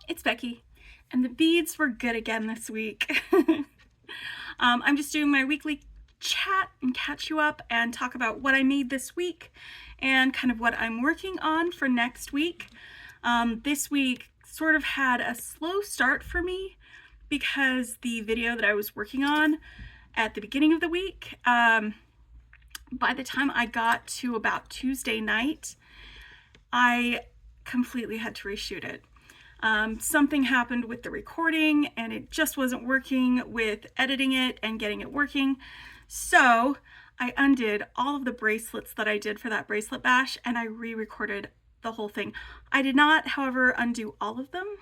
It's Becky, and the beads were good again this week. I'm just doing my weekly chat and catch you up and talk about what I made this week and kind of what I'm working on for next week. This week sort of had a slow start for me because the video that I was working on at the beginning of the week, by the time I got to about Tuesday night, I completely had to reshoot it. Something happened with the recording and it just wasn't working with editing it and getting it working. So I undid all of the bracelets that I did for that bracelet bash and I re-recorded the whole thing. I did not, however, undo all of them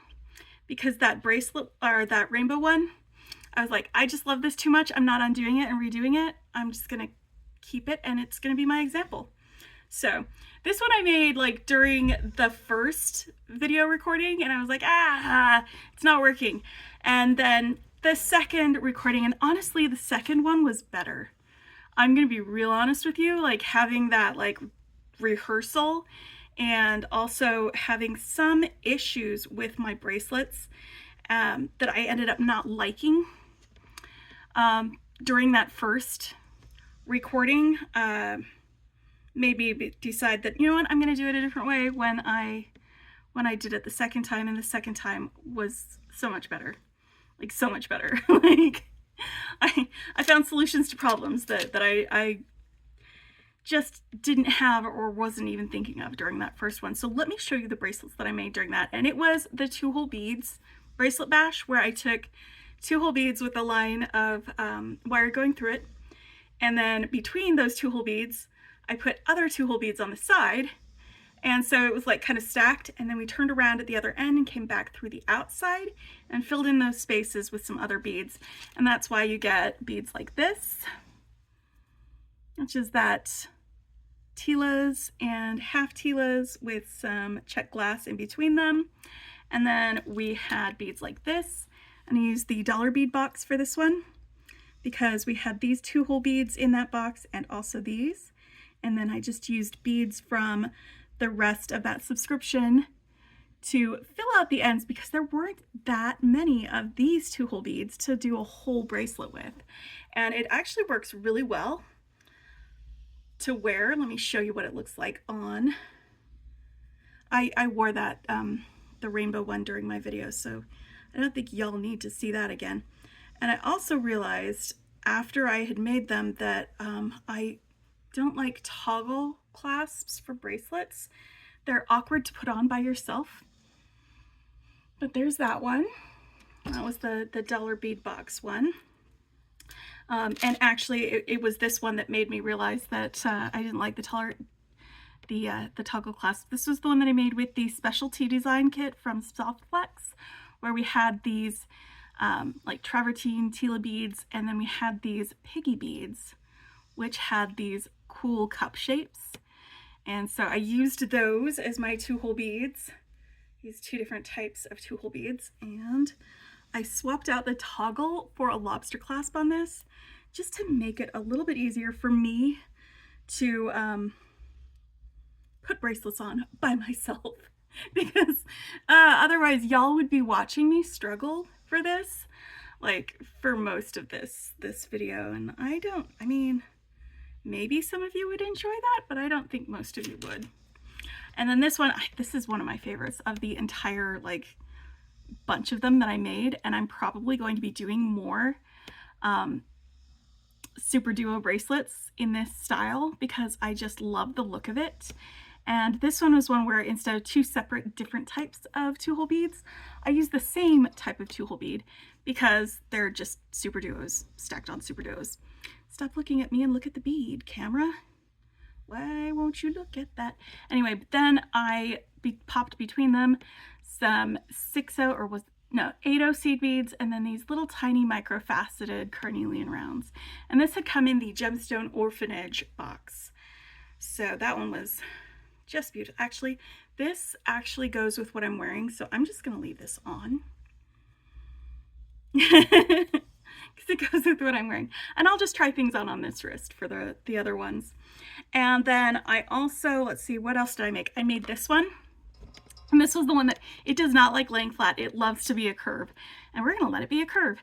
because that bracelet or that rainbow one, I was like, I just love this too much. I'm not undoing it and redoing it. I'm just gonna keep it and it's gonna be my example. So this one I made like during the first video recording and I was like, it's not working. And then the second recording, and honestly, the second one was better. I'm gonna be real honest with you, like having that like rehearsal and also having some issues with my bracelets that I ended up not liking during that first recording. Made me decide that, you know what, I'm gonna do it a different way when I did it the second time, and the second time was so much better. Like so much better. Like I found solutions to problems that I just didn't have or wasn't even thinking of during that first one. So let me show you the bracelets that I made during that. And it was the 2-hole beads bracelet bash where I took 2-hole beads with a line of wire going through it. And then between those 2-hole beads, I put other 2-hole beads on the side. And so it was like kind of stacked, and then we turned around at the other end and came back through the outside and filled in those spaces with some other beads. And that's why you get beads like this, which is that Tila's and half Tila's with some check glass in between them. And then we had beads like this, and I used the dollar bead box for this one because we had these 2-hole beads in that box and also these. And then I just used beads from the rest of that subscription to fill out the ends because there weren't that many of these 2-hole beads to do a whole bracelet with. And it actually works really well to wear. Let me show you what it looks like on. I wore that, the rainbow one during my video, so I don't think y'all need to see that again. And I also realized after I had made them that I don't like toggle clasps for bracelets. They're awkward to put on by yourself. But there's that one. That was the dollar bead box one. And actually it was this one that made me realize that I didn't like the toggle clasp. This was the one that I made with the specialty design kit from Softflex, where we had these like travertine Tila beads, and then we had these piggy beads, which had these cool cup shapes. And so I used those as my 2-hole beads, these 2 different types of 2-hole beads, and I swapped out the toggle for a lobster clasp on this just to make it a little bit easier for me to put bracelets on by myself because otherwise y'all would be watching me struggle for this, like for most of this video, and I mean, maybe some of you would enjoy that, but I don't think most of you would. And then this one, this is one of my favorites of the entire like bunch of them that I made, and I'm probably going to be doing more Super Duo bracelets in this style because I just love the look of it. And this one was one where instead of 2 separate different types of 2-hole beads, I used the same type of 2-hole bead because they're just Super Duos stacked on Super Duos. Stop looking at me and look at the bead, camera. Why won't you look at that? Anyway, but then I popped between them some 8-0 seed beads and then these little tiny micro-faceted carnelian rounds. And this had come in the Gemstone Orphanage box. So that one was just beautiful. Actually, this actually goes with what I'm wearing, so I'm just gonna leave this on. Because it goes with what I'm wearing. And I'll just try things on this wrist for the other ones. And then I also, let's see, what else did I make? I made this one. And this was the one that it does not like laying flat. It loves to be a curve. And we're going to let it be a curve.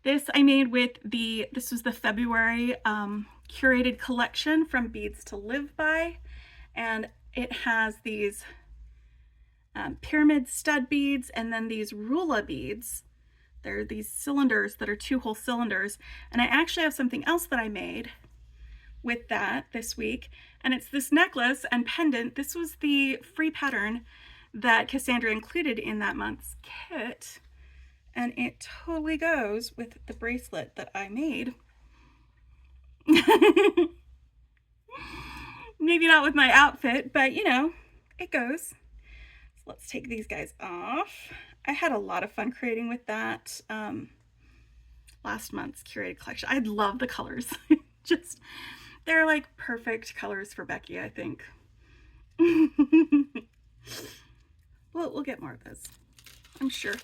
This I made with this was the February curated collection from Beads to Live By. And it has these pyramid stud beads and then these rula beads. They're these cylinders that are 2-hole cylinders. And I actually have something else that I made with that this week. And it's this necklace and pendant. This was the free pattern that Cassandra included in that month's kit. And it totally goes with the bracelet that I made. Maybe not with my outfit, but you know, it goes. So let's take these guys off. I had a lot of fun creating with that last month's curated collection. I love the colors. Just, they're like perfect colors for Becky, I think. We'll get more of those, I'm sure.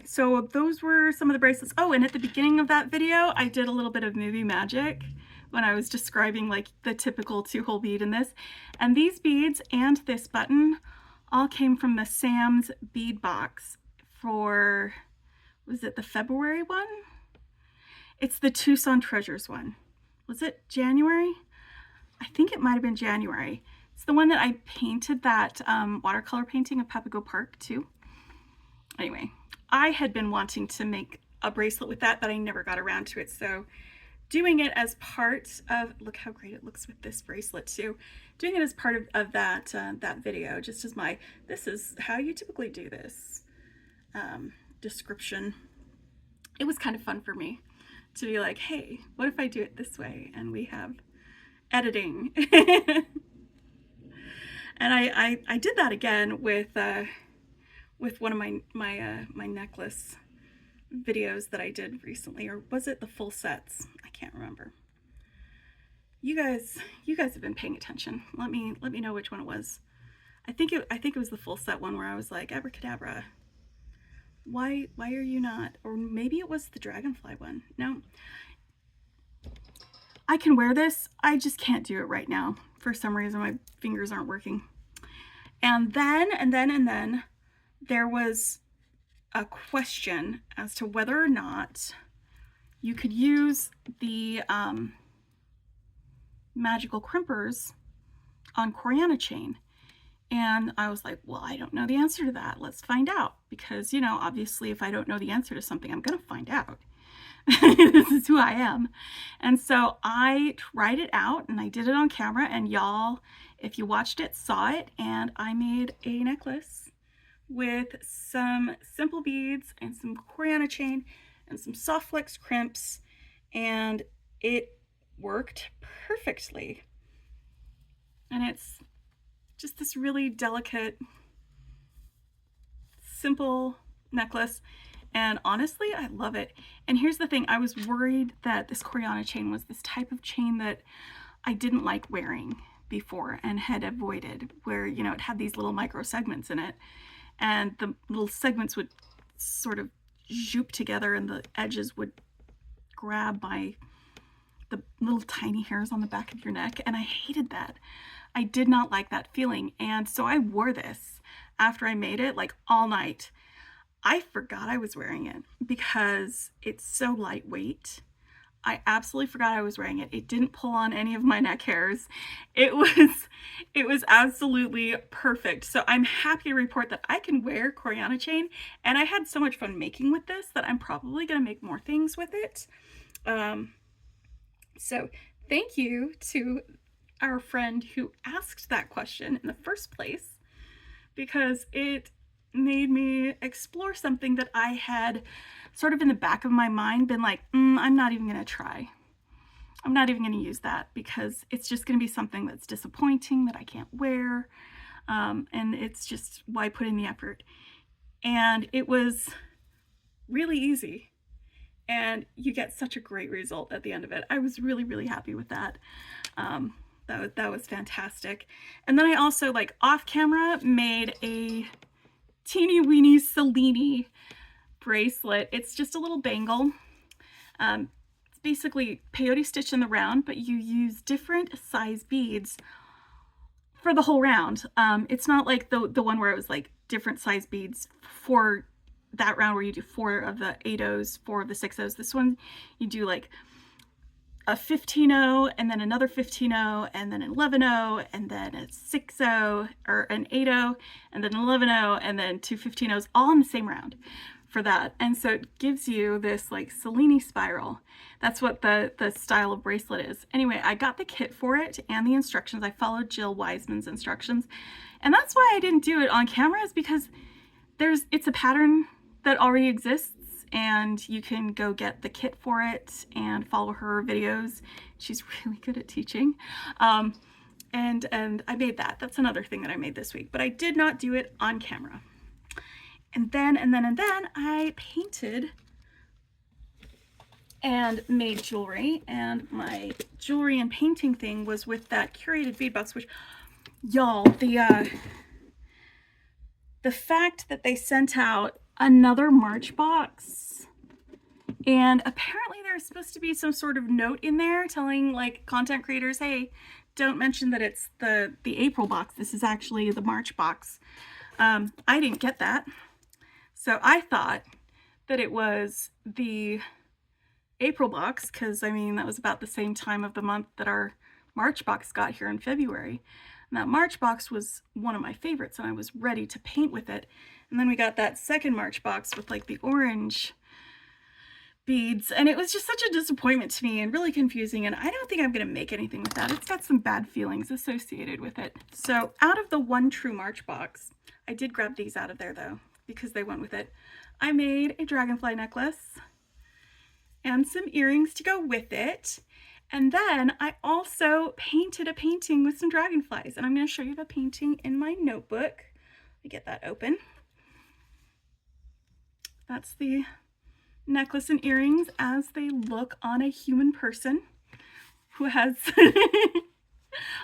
So those were some of the bracelets. Oh, and at the beginning of that video, I did a little bit of movie magic when I was describing like the typical 2-hole bead in this. And these beads and this button all came from the Sam's bead box for, was it the February one? It's the Tucson Treasures one. Was it January? I think it might have been January. It's the one that I painted that watercolor painting of Papago Park too. Anyway, I had been wanting to make a bracelet with that, but I never got around to it. So doing it as part of, look how great it looks with this bracelet too. Doing it as part of that that video, just as my, this is how you typically do this description. It was kind of fun for me to be like, hey, what if I do it this way? And we have editing. And I did that again with one of my necklace videos that I did recently, or was it the full sets? I can't remember. You guys have been paying attention. Let me know which one it was. I think it was the full set one where I was like, abracadabra. Why are you not? Or maybe it was the Dragonfly one. No. I can wear this. I just can't do it right now. For some reason, my fingers aren't working. And then there was a question as to whether or not you could use the magical crimpers on Coriana chain. And I was like, well, I don't know the answer to that. Let's find out. Because, you know, obviously if I don't know the answer to something, I'm going to find out. This is who I am. And so I tried it out and I did it on camera, and y'all, if you watched it, saw it. And I made a necklace with some simple beads and some Coriana chain and some soft flex crimps, and it worked perfectly. And it's just this really delicate, simple necklace. And honestly, I love it. And here's the thing, I was worried that this Coriana chain was this type of chain that I didn't like wearing before and had avoided, where, you know, it had these little micro segments in it, and the little segments would sort of zoop together and the edges would grab the little tiny hairs on the back of your neck, and I hated that. I did not like that feeling. And so I wore this after I made it like all night. I forgot I was wearing it because it's so lightweight. I absolutely forgot I was wearing it. It didn't pull on any of my neck hairs. It was absolutely perfect. So I'm happy to report that I can wear Coriana chain, and I had so much fun making with this that I'm probably going to make more things with it. So thank you to our friend who asked that question in the first place, because it made me explore something that I had sort of in the back of my mind been like, I'm not even going to try. I'm not even going to use that because it's just going to be something that's disappointing that I can't wear. And it's just, why put in the effort? And it was really easy. And you get such a great result at the end of it. I was really, really happy with that. That was fantastic. And then I also, like, off camera, made a teeny weeny Cellini bracelet. It's just a little bangle. It's basically peyote stitch in the round, but you use different size beads for the whole round. It's not like the one where it was like different size beads for that round where you do 4 of the 8 O's, 4 of the 6 O's. This one you do like a 15-0 and then another 15-0 and then an 11-0 and then a 6-0 or an 8-0 and then 11-0 and then 2 15-0s all in the same round for that. And so it gives you this like Cellini spiral. That's what the style of bracelet is. Anyway, I got the kit for it and the instructions. I followed Jill Wiseman's instructions. And that's why I didn't do it on camera, is because it's a pattern that already exists and you can go get the kit for it and follow her videos. She's really good at teaching. And I made that. That's another thing that I made this week, but I did not do it on camera. And then I painted and made jewelry, and my jewelry and painting thing was with that curated bead box, which, y'all, the fact that they sent out another March box, and apparently there's supposed to be some sort of note in there telling like content creators, hey, don't mention that it's the April box. This is actually the March box. I didn't get that. So I thought that it was the April box, because I mean, that was about the same time of the month that our March box got here in February. And that March box was one of my favorites, and I was ready to paint with it. And then we got that second March box with like the orange beads, and it was just such a disappointment to me and really confusing, and I don't think I'm going to make anything with that. It's got some bad feelings associated with it. So out of the one true March box, I did grab these out of there though, because they went with it. I made a dragonfly necklace and some earrings to go with it. And then I also painted a painting with some dragonflies, and I'm going to show you the painting in my notebook. Let me get that open. That's the necklace and earrings as they look on a human person who has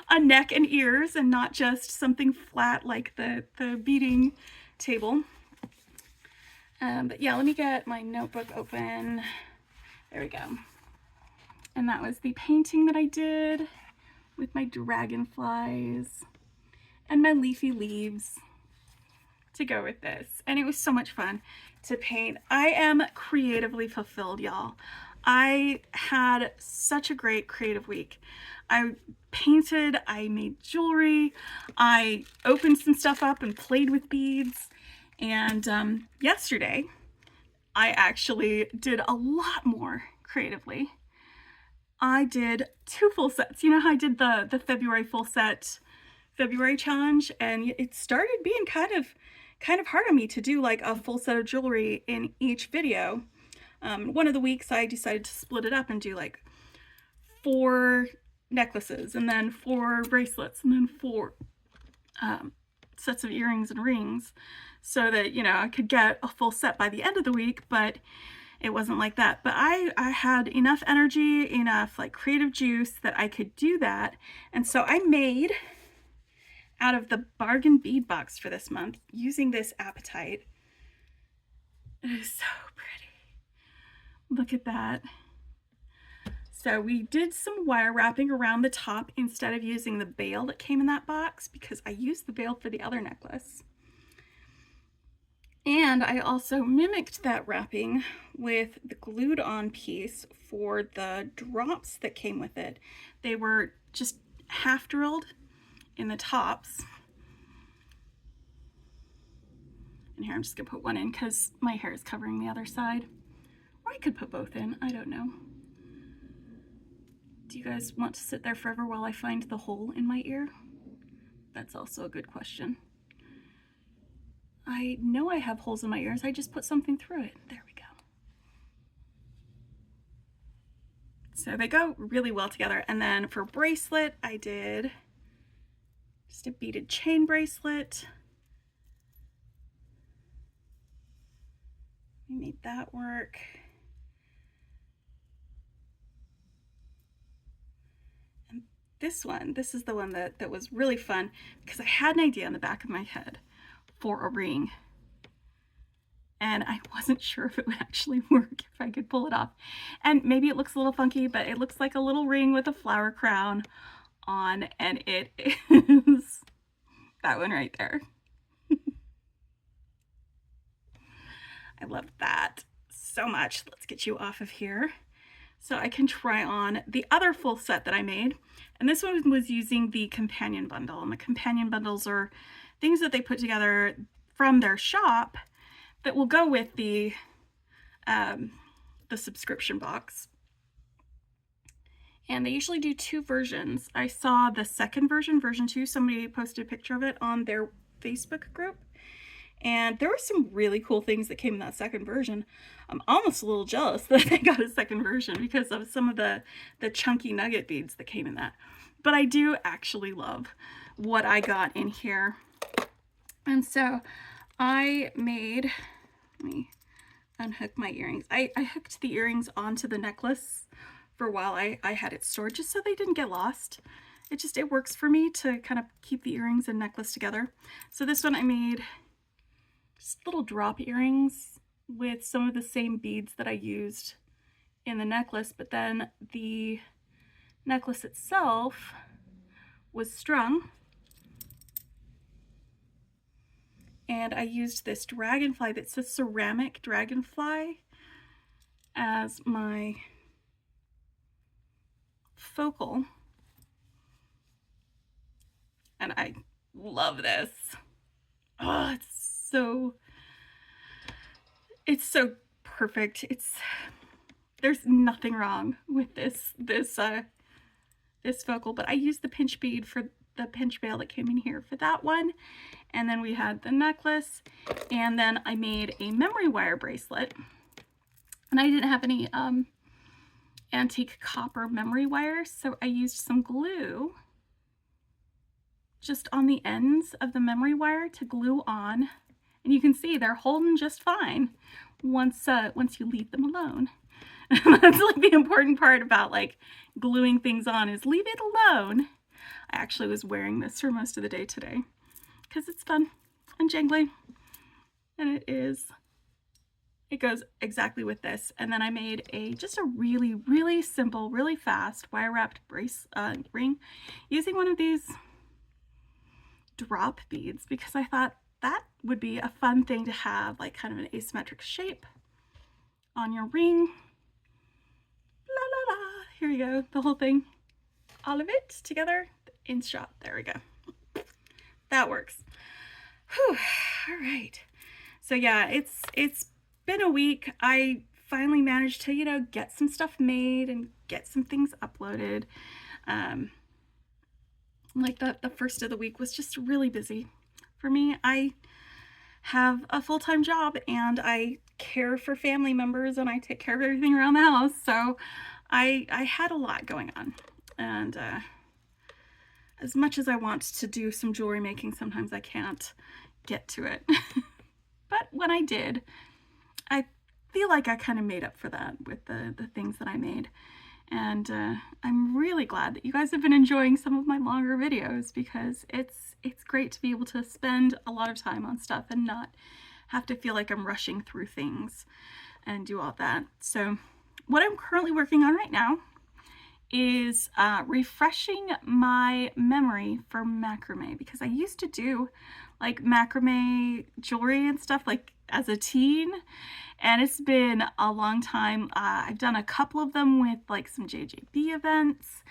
a neck and ears and not just something flat like the beading table. But yeah, let me get my notebook open. There we go. And that was the painting that I did with my dragonflies and my leafy leaves to go with this. And it was so much fun to paint. I am creatively fulfilled, y'all. I had such a great creative week. I painted, I made jewelry, I opened some stuff up and played with beads. And yesterday, I actually did a lot more creatively. I did 2 full sets. You know how I did the February full set February challenge, and it started being kind of hard on me to do like a full set of jewelry in each video. One of the weeks I decided to split it up and do like 4 necklaces and then 4 bracelets and then 4 sets of earrings and rings, so that, you know, I could get a full set by the end of the week, but it wasn't like that. But I had enough energy, enough like creative juice that I could do that. And so I made, out of the bargain bead box for this month, using this apatite. It is so pretty. Look at that. So we did some wire wrapping around the top instead of using the bail that came in that box, because I used the bail for the other necklace. And I also mimicked that wrapping with the glued on piece for the drops that came with it. They were just half drilled in the tops. And here I'm just gonna put one in because my hair is covering the other side. Or I could put both in, I don't know. Do you guys want to sit there forever while I find the hole in my ear? That's also a good question. I know I have holes in my ears, I just put something through it. There we go. So they go really well together. And then for bracelet, I did just a beaded chain bracelet. We made that work. And this is the one that was really fun, because I had an idea in the back of my head for a ring. And I wasn't sure if it would actually work, if I could pull it off. And maybe it looks a little funky, but it looks like a little ring with a flower crown on, and it is That one right there. I love that so much. Let's get you off of here so I can try on the other full set that I made. And this one was using the companion bundle. And the companion bundles are things that they put together from their shop that will go with the subscription box. And they usually do two versions. I saw the second version, version 2, somebody posted a picture of it on their Facebook group. And there were some really cool things that came in that second version. I'm almost a little jealous that they got a second version because of some of the chunky nugget beads that came in that. But I do actually love what I got in here. And so I made, let me unhook my earrings. I hooked the earrings onto the necklace for a while. I had it stored just so they didn't get lost. It works for me to kind of keep the earrings and necklace together. So this one I made just little drop earrings with some of the same beads that I used in the necklace, but then the necklace itself was strung. And I used this dragonfly that's a ceramic dragonfly as my focal. And I love this. Oh, it's so perfect. There's nothing wrong with this focal, but I used the pinch bead for the pinch veil that came in here for that one. And then we had the necklace, and then I made a memory wire bracelet. And I didn't have any antique copper memory wire, so I used some glue just on the ends of the memory wire to glue on. And you can see they're holding just fine once you leave them alone. That's like the important part about like gluing things on is leave it alone. I actually was wearing this for most of the day today because it's fun and jangly, and it goes exactly with this. And then I made just a really, really simple, really fast wire wrapped ring using one of these drop beads because I thought that would be a fun thing to have, like kind of an asymmetric shape on your ring. La la la. Here we go, the whole thing, all of it together in shot. There we go. That works. Whew. All right. So yeah, it's been a week. I finally managed to, you know, get some stuff made and get some things uploaded. Like the first of the week was just really busy for me. I have a full-time job and I care for family members and I take care of everything around the house. So I had a lot going on, and as much as I want to do some jewelry making, sometimes I can't get to it. But when I did, I feel like I kind of made up for that with the things that I made. And I'm really glad that you guys have been enjoying some of my longer videos because it's great to be able to spend a lot of time on stuff and not have to feel like I'm rushing through things and do all that. So what I'm currently working on right now is refreshing my memory for macrame, because I used to do like macrame jewelry and stuff like as a teen, and it's been a long time. I've done a couple of them with like some JJB events,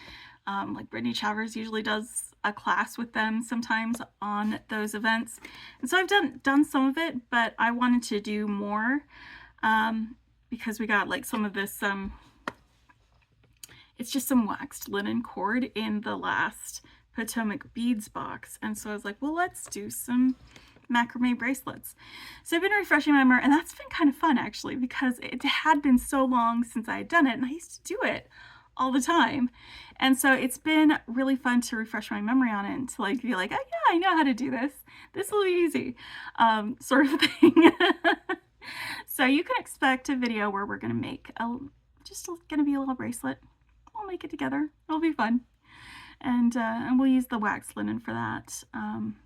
like Brittany Chavers usually does a class with them sometimes on those events, and so I've done some of it, but I wanted to do more because we got like some of this it's just some waxed linen cord in the last Potomac beads box, and so I was like, well, let's do some macrame bracelets. So I've been refreshing my memory, and that's been kind of fun actually, because it had been so long since I had done it, and I used to do it all the time, and so it's been really fun to refresh my memory on it and to like be like, oh yeah, I know how to do this. This will be easy, sort of thing. So you can expect a video where we're gonna make just gonna be a little bracelet. We'll make it together. It'll be fun. And we'll use the wax linen for that,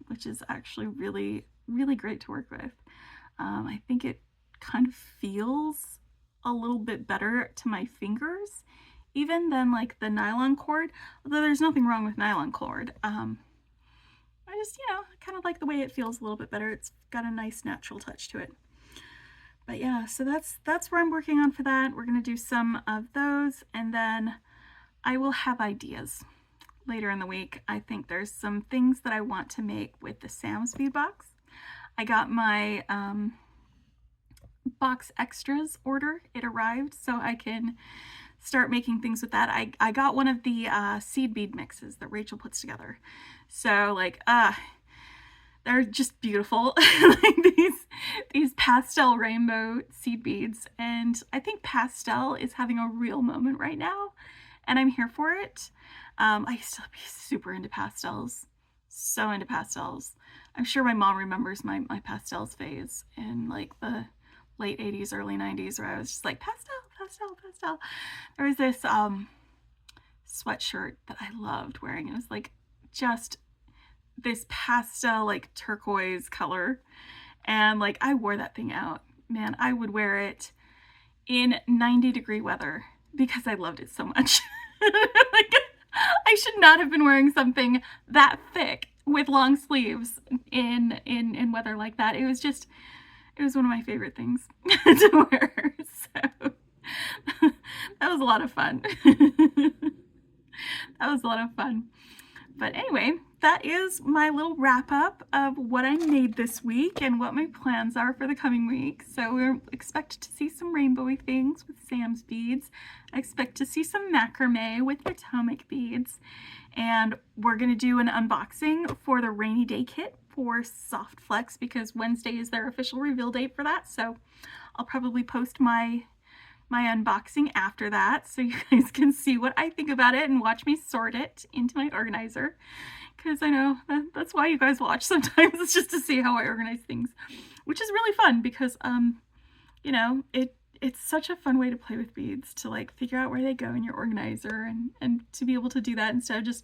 which is actually really, really great to work with. I think it kind of feels a little bit better to my fingers, even than like the nylon cord, although there's nothing wrong with nylon cord. I I just, you know, kind of like the way it feels a little bit better. It's got a nice natural touch to it. But yeah, so that's where I'm working on for that. We're gonna do some of those, and then I will have ideas later in the week. I think there's some things that I want to make with the Sam's Bead box. I got my box extras order. It arrived, so I can start making things with that. I got one of the seed bead mixes that Rachel puts together. So like, they're just beautiful. Like these pastel rainbow seed beads. And I think pastel is having a real moment right now, and I'm here for it. I used to be super into pastels. So into pastels. I'm sure my mom remembers my pastels phase in like the late 80s, early 90s, where I was just like, pastel, pastel, pastel. There was this sweatshirt that I loved wearing. It was like just this pastel, like turquoise color. And like I wore that thing out. Man, I would wear it in 90-degree weather because I loved it so much. Like, I should not have been wearing something that thick with long sleeves in weather like that. It was one of my favorite things to wear. So that was a lot of fun. That was a lot of fun. But anyway, that is my little wrap up of what I made this week and what my plans are for the coming week. So we're expect to see some rainbowy things with Sam's beads. I expect to see some macrame with Potomac beads. And we're going to do an unboxing for the rainy day kit for Soft Flex because Wednesday is their official reveal date for that. So I'll probably post my unboxing after that so you guys can see what I think about it and watch me sort it into my organizer, because I know that's why you guys watch sometimes. It's just to see how I organize things, which is really fun because you know, it's such a fun way to play with beads, to like figure out where they go in your organizer and to be able to do that instead of just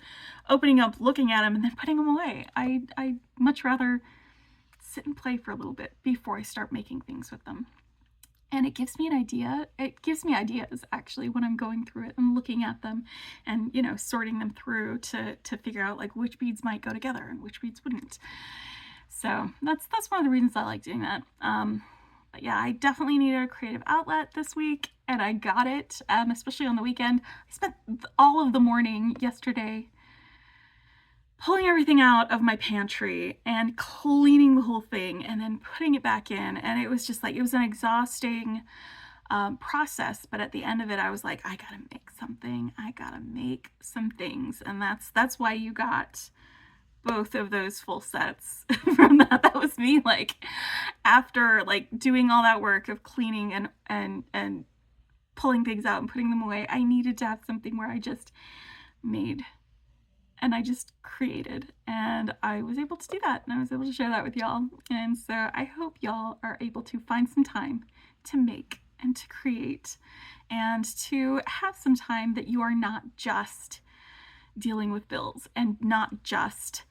opening up, looking at them, and then putting them away. I much rather sit and play for a little bit before I start making things with them. And it gives me an idea. It gives me ideas actually when I'm going through it and looking at them and, you know, sorting them through to figure out like which beads might go together and which beads wouldn't. So that's one of the reasons I like doing that. But yeah, I definitely needed a creative outlet this week, and I got it, especially on the weekend. I spent all of the morning yesterday pulling everything out of my pantry and cleaning the whole thing and then putting it back in. And it was just like, it was an exhausting process. But at the end of it, I was like, I gotta make something. I gotta make some things. And that's why you got both of those full sets from that. That was me, like, after like doing all that work of cleaning and pulling things out and putting them away, I needed to have something where I just made and I just created, and I was able to do that, and I was able to share that with y'all. And so I hope y'all are able to find some time to make and to create and to have some time that you are not just dealing with bills and not just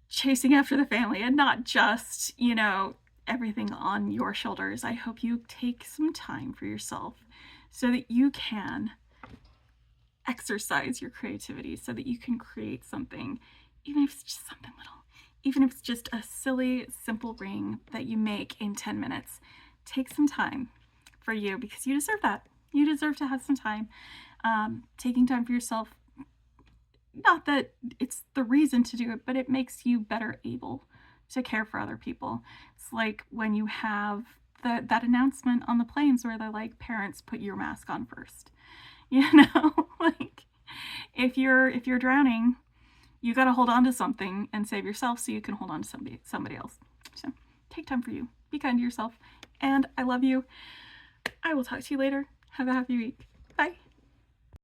chasing after the family and not just, you know, everything on your shoulders. I hope you take some time for yourself so that you can exercise your creativity, so that you can create something, even if it's just something little, even if it's just a silly, simple ring that you make in 10 minutes. Take some time for you because you deserve that. You deserve to have some time. Taking time for yourself, not that it's the reason to do it, but it makes you better able to care for other people. It's like when you have that announcement on the planes where they're like, parents, put your mask on first. You know, like if you're drowning, you got to hold on to something and save yourself so you can hold on to somebody else. So take time for you. Be kind to yourself. And I love you. I will talk to you later. Have a happy week. Bye.